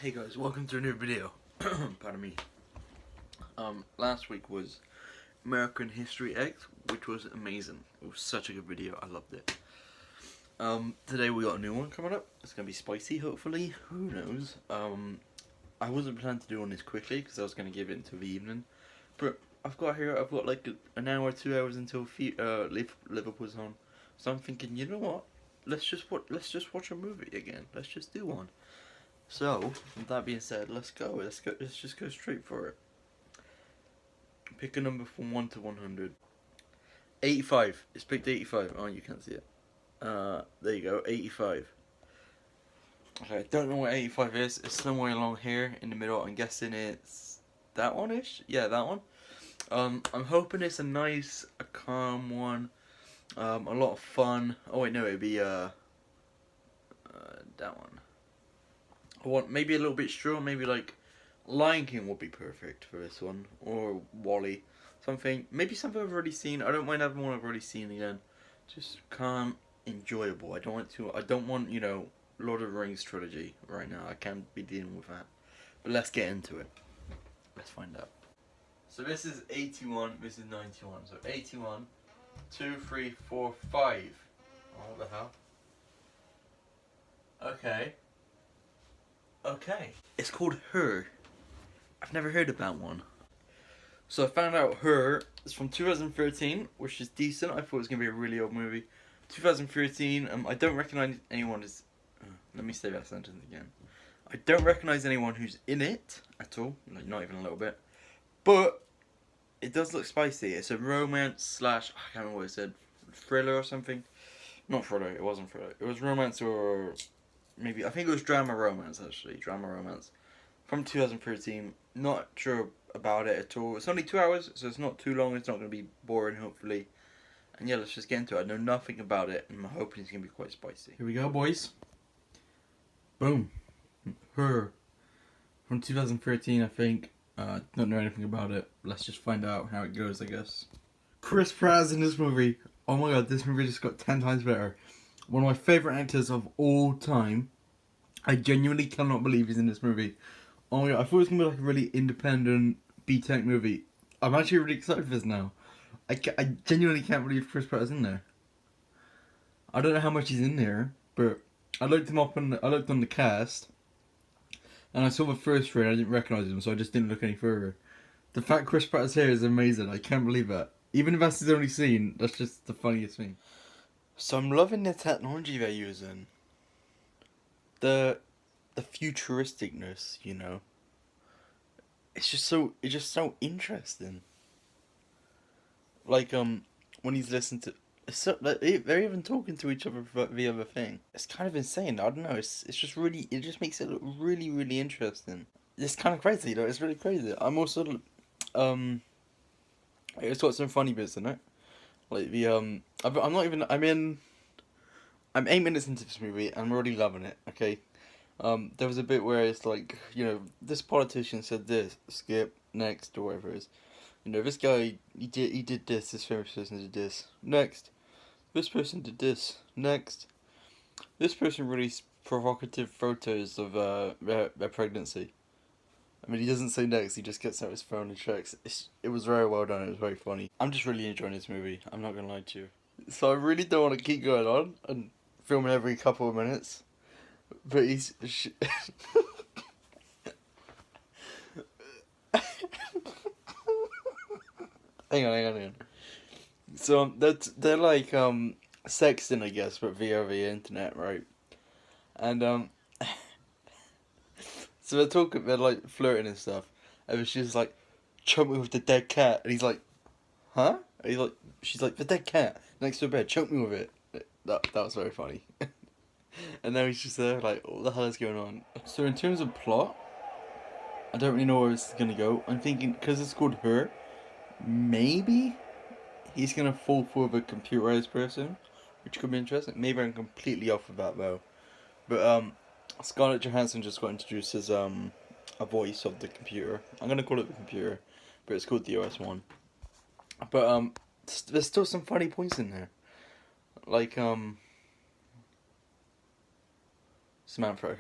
Hey guys, welcome to a new video. Pardon me. Last week was American History X, which was amazing. It was such a good video. I loved it. Today we got a new one coming up. It's gonna be spicy, hopefully. Who knows? I wasn't planning to do one this quickly because I was gonna give it until the evening, but I've got like an hour, 2 hours until Liverpool's on. So I'm thinking, you know what? Let's just watch a movie again. Let's just do one. So, with that being said, let's go. Let's just go straight for it. Pick a number from 1 to 100. 85. It's picked 85. Oh, you can't see it. There you go. 85. Okay, I don't know what 85 is. It's somewhere along here in the middle. I'm guessing it's that one-ish. Yeah, that one. I'm hoping it's a calm one. A lot of fun. Oh wait, no, it'd be that one. I want maybe a little bit strong, maybe like Lion King would be perfect for this one, or WALL-E, maybe something I've already seen. I don't mind having one I've already seen again. Just calm, enjoyable. I don't want, you know, Lord of the Rings trilogy right now. I can't be dealing with that. But let's get into it. Let's find out. So this is 81, this is 91. So 81, 2, 3, 4, 5. Oh, what the hell? Okay. Okay. It's called Her. I've never heard of that one. So I found out Her is from 2013, which is decent. I thought it was going to be a really old movie. 2013, I don't recognize anyone as... let me say that sentence again. I don't recognize anyone who's in it at all. Like, not even a little bit. But it does look spicy. It's a romance slash... I can't remember what it said. Thriller or something. Not thriller. It wasn't thriller. It was romance or... maybe, I think it was drama romance actually, drama romance, from 2013. Not sure about it at all. It's only 2 hours, so it's not too long. It's not going to be boring, hopefully. And yeah, let's just get into it. I know nothing about it, and I'm hoping it's going to be quite spicy. Here we go, boys. Boom. Her. From 2013, I think. Don't know anything about it. Let's just find out how it goes, I guess. Chris Pratt's in this movie. Oh my god, this movie just got 10 times better. One of my favourite actors of all time. I genuinely cannot believe he's in this movie. Oh my god, I thought it was going to be like a really independent B-Tech movie. I'm actually really excited for this now. I genuinely can't believe Chris Pratt is in there. I don't know how much he's in there, but I looked him up and I looked on the cast. And I saw the first trailer, I didn't recognise him, so I just didn't look any further. The fact Chris Pratt is here is amazing. I can't believe that. Even if that's his only scene, that's just the funniest thing. So I'm loving the technology they're using. The futuristicness, you know. It's just so interesting. Like when he's listening to, it's so, like, they're even talking to each other about the other thing. It's kind of insane. I don't know. It's just really, it just makes it look really, really interesting. It's kind of crazy, though. It's really crazy. I'm also it's got some funny bits in it. Like the I'm not even, I'm 8 minutes into this movie and I'm already loving it, okay? There was a bit where it's like, you know, this politician said this, skip, next, or whatever it is. You know, this guy, he did this, this famous person did this, next. This person did this, next. This person released provocative photos of their pregnancy. I mean, he doesn't say next, he just gets out his phone and checks. It was very well done, it was very funny. I'm just really enjoying this movie, I'm not gonna lie to you. So I really don't want to keep going on and filming every couple of minutes. But he's... hang on. So they're like sexting, I guess, but via the internet, right? And so they're like flirting and stuff, and she's like, choke me with the dead cat, and he's like, huh? And she's like, the dead cat next to her bed, choke me with it. That was very funny. And now he's just there like, what the hell is going on? So in terms of plot, I don't really know where this is going to go. I'm thinking, because it's called Her, maybe he's going to fall for the computerized person, which could be interesting. Maybe I'm completely off with that though. But Scarlett Johansson just got introduced as a voice of the computer. I'm going to call it the computer, but it's called the OS 1. But there's still some funny points in there. Like Samantha.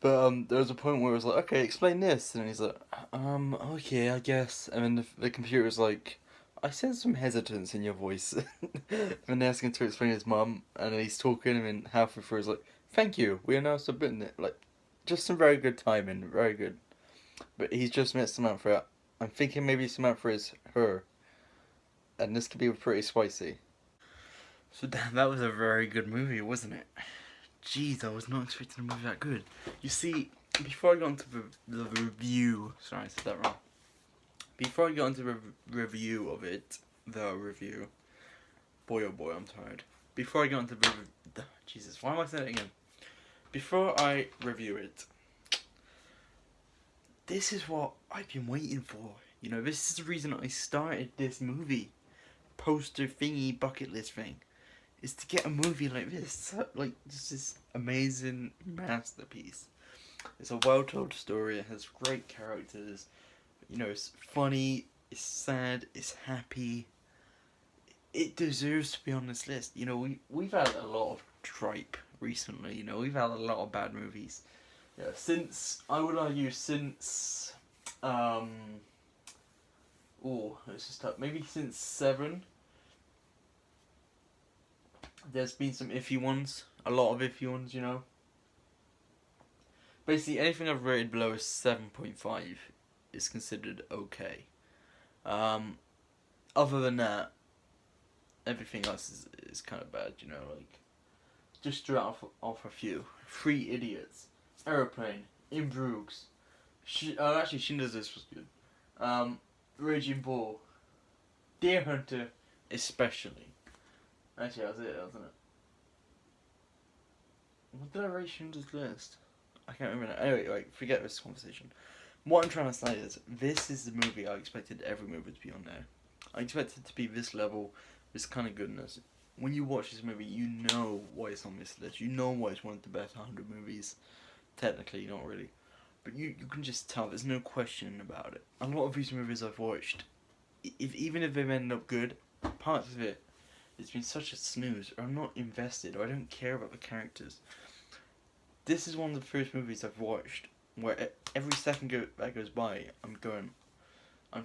But there was a point where it was like, okay, explain this, and he's like, okay, I guess. And then the computer was like, I sense some hesitance in your voice. And then they asked him to explain his mum, and then he's talking, and then halfway through he's like, thank you, we are now submitting it. Like, just some very good timing, very good. But he's just met Samantha. I'm thinking maybe Samantha is her, and this could be pretty spicy. So damn, that was a very good movie, wasn't it? Jeez, I was not expecting a movie that good. You see, before I got into the review, sorry, I said that wrong. Before I got into the review of it, boy oh boy, I'm tired. Before I got into Jesus, why am I saying it again? Before I review it, this is what I've been waiting for. You know, this is the reason I started this movie poster thingy bucket list thing. Is to get a movie like this, like just this amazing masterpiece. It's a well-told story. It has great characters. You know, it's funny. It's sad. It's happy. It deserves to be on this list. You know, we've had a lot of tripe recently. You know, we've had a lot of bad movies. Yeah, since I would argue since it's just tough. Maybe since Seven. There's been some iffy ones, a lot of iffy ones, you know. Basically, anything I've rated below a 7.5 is considered okay. Other than that, everything else is kind of bad, you know. Like, just to off a few: Three Idiots, Aeroplane, In Bruges. Actually, Schindler's List was good. Raging Bull, Deer Hunter, especially. Actually, that was it, wasn't it? What did I rate Schindler's List? I can't remember now. Anyway, like, forget this conversation. What I'm trying to say is, this is the movie I expected every movie to be on there. I expected it to be this level, this kind of goodness. When you watch this movie, you know why it's on this list. You know why it's one of the best 100 movies. Technically, not really. But you can just tell, there's no question about it. A lot of these movies I've watched, even if they've ended up good, parts of it, it's been such a snooze, or I'm not invested, or I don't care about the characters. This is one of the first movies I've watched where every second that goes by, I'm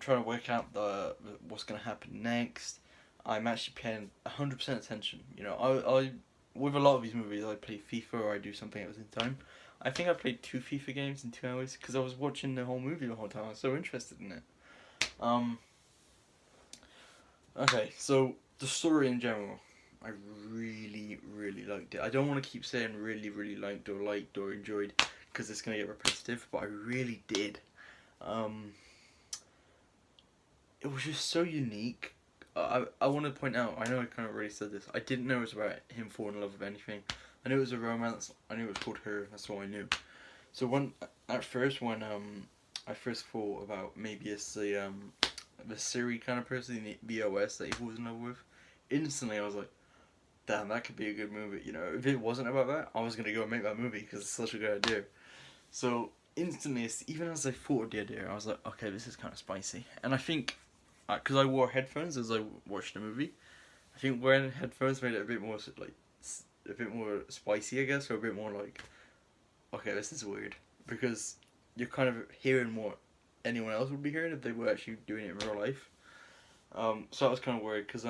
trying to work out what's going to happen next. I'm actually paying 100% attention. You know, I with a lot of these movies, I play FIFA or I do something else in time. I think I played 2 FIFA games in 2 hours because I was watching the whole movie the whole time. I was so interested in it. Okay, so the story in general, I really, really liked it. I don't want to keep saying really, really liked or enjoyed because it's going to get repetitive, but I really did. It was just so unique. I want to point out, I know I kind of already said this, I didn't know it was about him falling in love with anything. I knew it was a romance, I knew it was called Her, that's all I knew. So when I first thought about maybe it's the Siri kind of person, the OS that he falls in love with, instantly I was like, damn, that could be a good movie. You know, if it wasn't about that, I was gonna go and make that movie because it's such a good idea. So instantly, even as I thought of the idea, I was like, okay, this is kind of spicy. And I think, because I wore headphones as I watched the movie, I think wearing headphones made it a bit more spicy, I guess, or a bit more like, okay, this is weird because you're kind of hearing what anyone else would be hearing if they were actually doing it in real life. So I was kind of worried because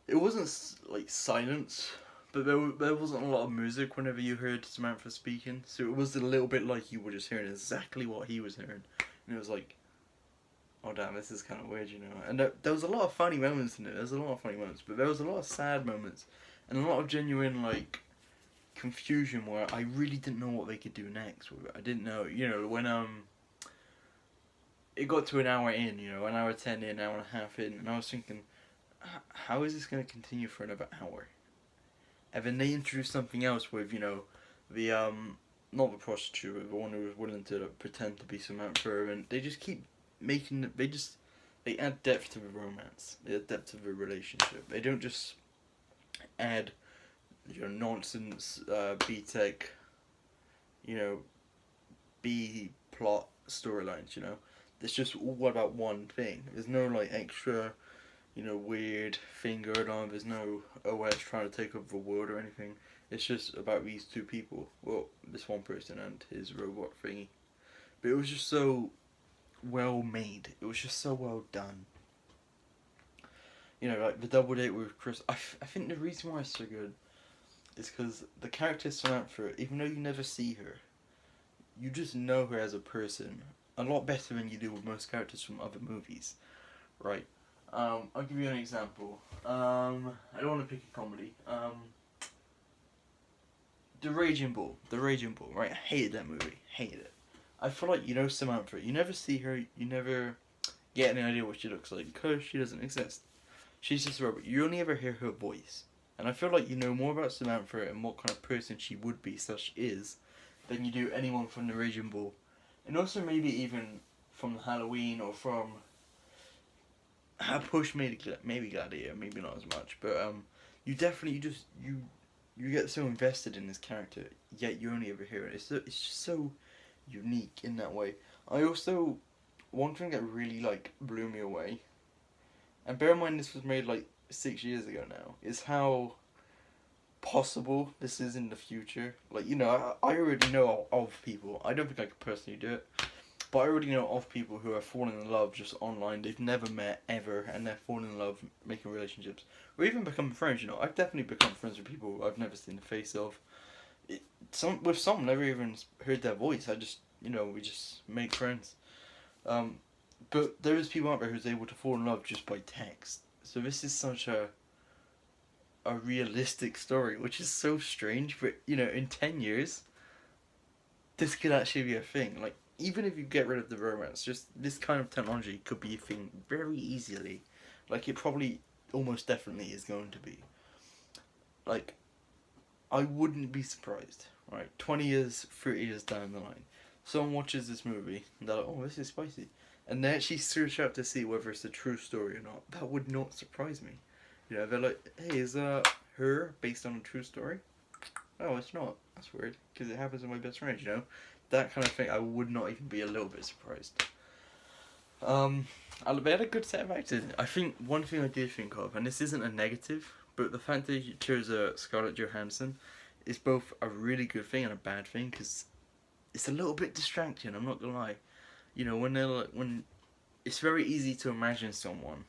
it wasn't like silence, but there wasn't a lot of music whenever you heard Samantha speaking, so it was a little bit like you were just hearing exactly what he was hearing, and it was like, oh damn, this is kind of weird, you know. And there was a lot of funny moments in it. There's a lot of funny moments, but there was a lot of sad moments, and a lot of genuine like confusion where I really didn't know what they could do next with it. I didn't know, you know, when it got to an hour in, you know, an hour 10 in, an hour and a half in, and I was thinking, how is this going to continue for another hour? And then they introduced something else with, you know, the not the prostitute, the one who was willing to pretend to be Samantha, and they just keep making they add depth to the romance, they add depth to the relationship. They don't just add, you know, nonsense, B-tech, you know, B plot storylines, you know. It's just all about one thing. There's no like extra, you know, weird thing going on. There's no OS trying to take over the world or anything. It's just about these two people. Well, this one person and his robot thingy. But it was just so well made. It was just so well done. You know, like the double date with Chris. I think the reason why it's so good is because the character Samantha, even though you never see her, you just know her as a person a lot better than you do with most characters from other movies, right? I'll give you an example. I don't want to pick a comedy. The Raging Bull. The Raging Bull, right? I hated that movie. Hated it. I feel like you know Samantha. You never see her. You never get any idea what she looks like because she doesn't exist. She's just a robot. You only ever hear her voice. And I feel like you know more about Samantha and what kind of person she would be, such is, than you do anyone from the Raging Bull. And also maybe even from Halloween or from Push maybe Gladiator, maybe not as much. But you definitely you get so invested in this character, yet you only ever hear it. It's just so unique in that way. I also one thing that really like blew me away, and bear in mind this was made like 6 years ago now, is how possible this is in the future. Like, you know, I already know of people. I don't think I could personally do it, but I already know of people who are falling in love just online. They've never met ever, and they're falling in love, making relationships, or even becoming friends. You know, I've definitely become friends with people I've never seen the face of. Some never even heard their voice. I just, you know, we just make friends. But there is people out there who's able to fall in love just by text. So this is such a realistic story, which is so strange. But you know, in 10 years, this could actually be a thing. Like, even if you get rid of the romance, just this kind of technology could be a thing very easily. Like, it probably almost definitely is going to be. Like, I wouldn't be surprised, right? 20 years, 30 years down the line, someone watches this movie and they're like, oh, this is spicy. And they actually search out to see whether it's a true story or not. That would not surprise me. You know, they're like, hey, is her based on a true story? Oh, it's not. That's weird, because it happens to my best friend, you know? That kind of thing, I would not even be a little bit surprised. They had a good set of actors. I think one thing I did think of, and this isn't a negative, but the fact that you chose Scarlett Johansson is both a really good thing and a bad thing, because it's a little bit distracting, I'm not gonna lie. You know, when it's very easy to imagine someone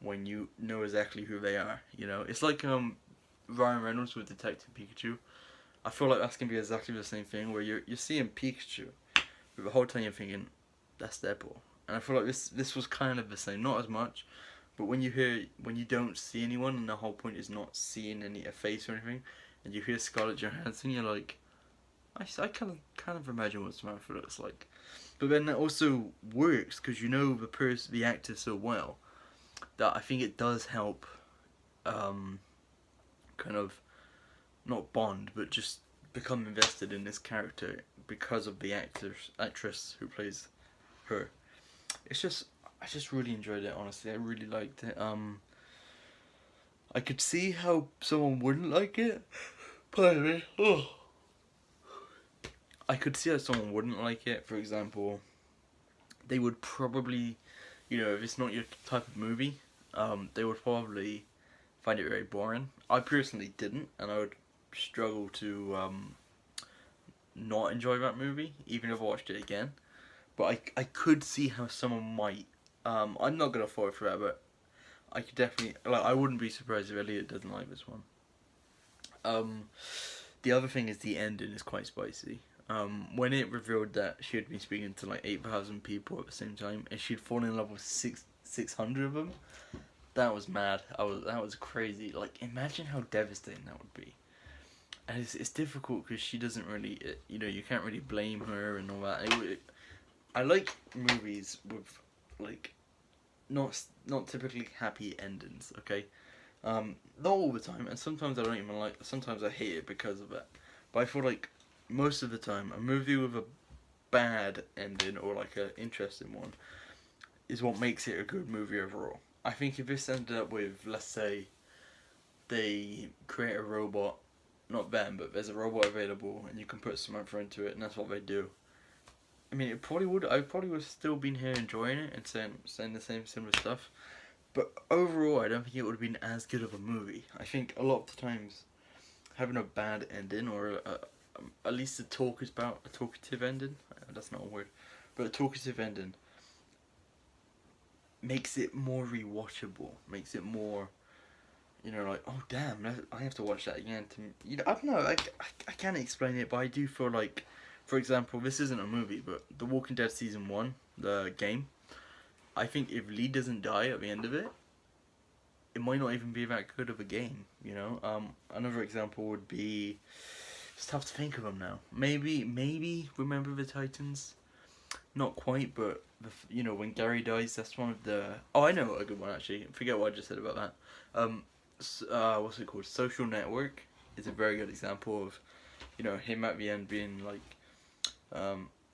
when you know exactly who they are, you know? It's like Ryan Reynolds with Detective Pikachu. I feel like that's gonna be exactly the same thing where you're seeing Pikachu, but the whole time you're thinking, that's Deadpool. And I feel like this was kind of the same, not as much, but when you don't see anyone and the whole point is not seeing a face or anything, and you hear Scarlett Johansson, you're like, I kind of imagine what Samantha looks like. But then that also works because you know the actor so well that I think it does help, kind of not bond, but just become invested in this character because of the actress who plays her. I just really enjoyed it. Honestly, I really liked it. I could see how someone wouldn't like it. Pardon me. Oh. I could see how someone wouldn't like it. For example, they would probably, you know, if it's not your type of movie, they would probably find it very boring. I personally didn't, and I would struggle to not enjoy that movie, even if I watched it again. But I could see how someone might. I'm not gonna fall for that, but I could definitely like. I wouldn't be surprised if Elliot doesn't like this one. The other thing is the ending is quite spicy. When it revealed that she had been speaking to like 8,000 people at the same time, and she'd fallen in love with 600 of them, that was mad. That was crazy. Like, imagine how devastating that would be. And it's difficult because she doesn't really, you know, you can't really blame her and all that. I like movies with like not typically happy endings. Okay, not all the time, and sometimes I don't even like. Sometimes I hate it because of it. But I feel like most of the time, a movie with a bad ending or like an interesting one is what makes it a good movie overall. I think if this ended up with, let's say, they create a robot, not them, but there's a robot available and you can put some effort into it, and that's what they do. I mean, it probably would. I probably would have still been here enjoying it and saying the same similar stuff. But overall, I don't think it would have been as good of a movie. I think a lot of the times having a bad ending, or at least a talkative ending. That's not a word, but a talkative ending makes it more rewatchable. Makes it more, like, oh damn, I have to watch that again. I don't know. I can't explain it, but I do feel like, for example, this isn't a movie, but The Walking Dead season 1, the game. I think if Lee doesn't die at the end of it, it might not even be that good of a game. Another example would be, it's tough to think of them now. Maybe Remember the Titans. Not quite, but when Gary dies, that's one of the. Oh, I know a good one actually. Forget what I just said about that. What's it called? Social Network is a very good example of, him at the end being like,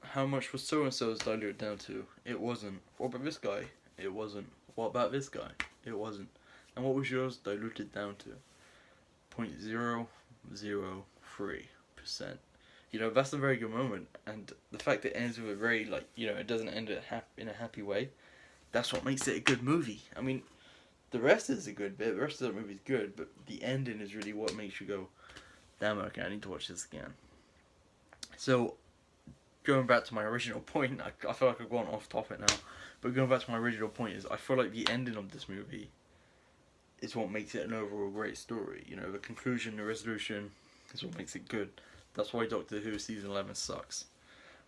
how much was so and so's diluted down to? It wasn't. What about this guy? It wasn't. What about this guy? It wasn't. And what was yours diluted down to? 0.003%. That's a very good moment, and the fact that it ends with a very, it doesn't end in a happy way, that's what makes it a good movie. I mean, the rest is a good bit, the rest of the movie is good, but the ending is really what makes you go, damn, okay, I need to watch this again. So, going back to my original point, I feel like I've gone off topic now, but going back to my original point is, I feel like the ending of this movie is what makes it an overall great story. The conclusion, the resolution is what makes it good. That's why Doctor Who season 11 sucks.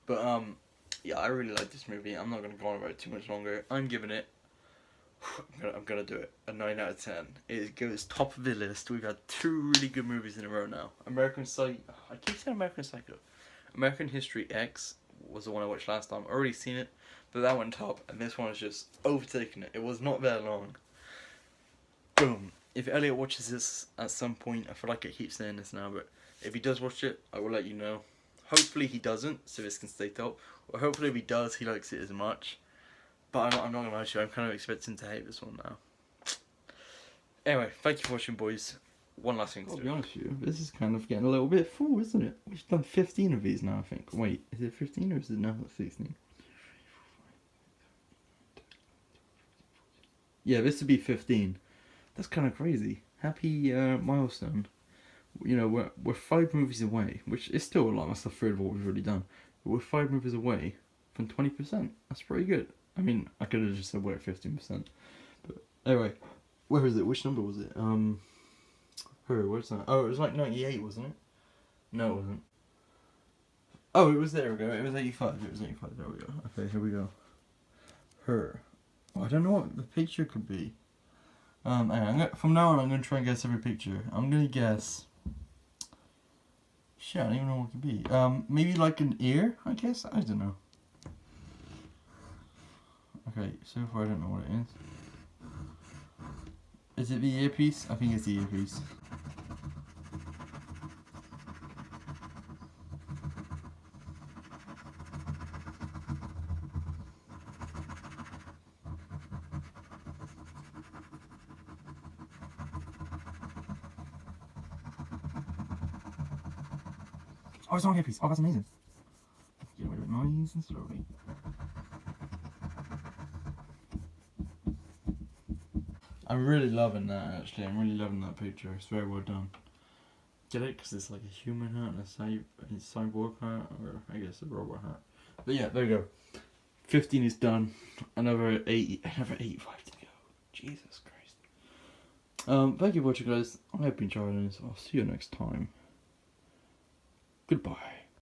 But yeah, I really like this movie. I'm not gonna go on about it too much longer. I'm giving it. I'm gonna do it. A 9 out of 10. It goes top of the list. We've had 2 really good movies in a row now. I keep saying American Psycho. American History X was the one I watched last time. Already seen it, but that went top, and this one is just overtaking it. It was not that long. Boom. If Elliot watches this at some point, I feel like I keep saying this now, but if he does watch it, I will let you know. Hopefully he doesn't, so this can stay top. Or hopefully if he does, he likes it as much. But I'm not gonna lie to you, I'm kind of expecting to hate this one now. Anyway, thank you for watching, boys. One last thing. I'll be honest with you, this is kind of getting a little bit full, isn't it? We've done 15 of these now, I think. Wait, is it 15 or is it now 16? Yeah, this would be 15. That's kind of crazy. Happy milestone. We're 5 movies away, which is still a lot. That's a third of what we've already done. But we're 5 movies away from 20%. That's pretty good. I mean, I could have just said we're at 15%. But anyway, where is it? Which number was it? Where's that? Oh, it was like 98, wasn't it? No, it wasn't. Oh, it was there we go. It was 85. It was 85. There we go. Okay, here we go. Her. Oh, I don't know what the picture could be. Anyway, from now on, I'm gonna try and guess every picture. I'm gonna guess. Shit, I don't even know what it could be. Maybe like an ear, I guess? I don't know. Okay, so far I don't know what it is. Is it the earpiece? I think it's the earpiece. Oh, it's not an earpiece. Oh, that's amazing. Get away with it nice and slowly. I'm really loving that, actually. I'm really loving that picture. It's very well done. Get it? Because it's like a human hat and a cyborg hat, or I guess a robot hat. But yeah, there you go. 15 is done. Another 85 to go. Jesus Christ. Thank you for watching, guys. I hope you enjoyed this. I'll see you next time. Goodbye.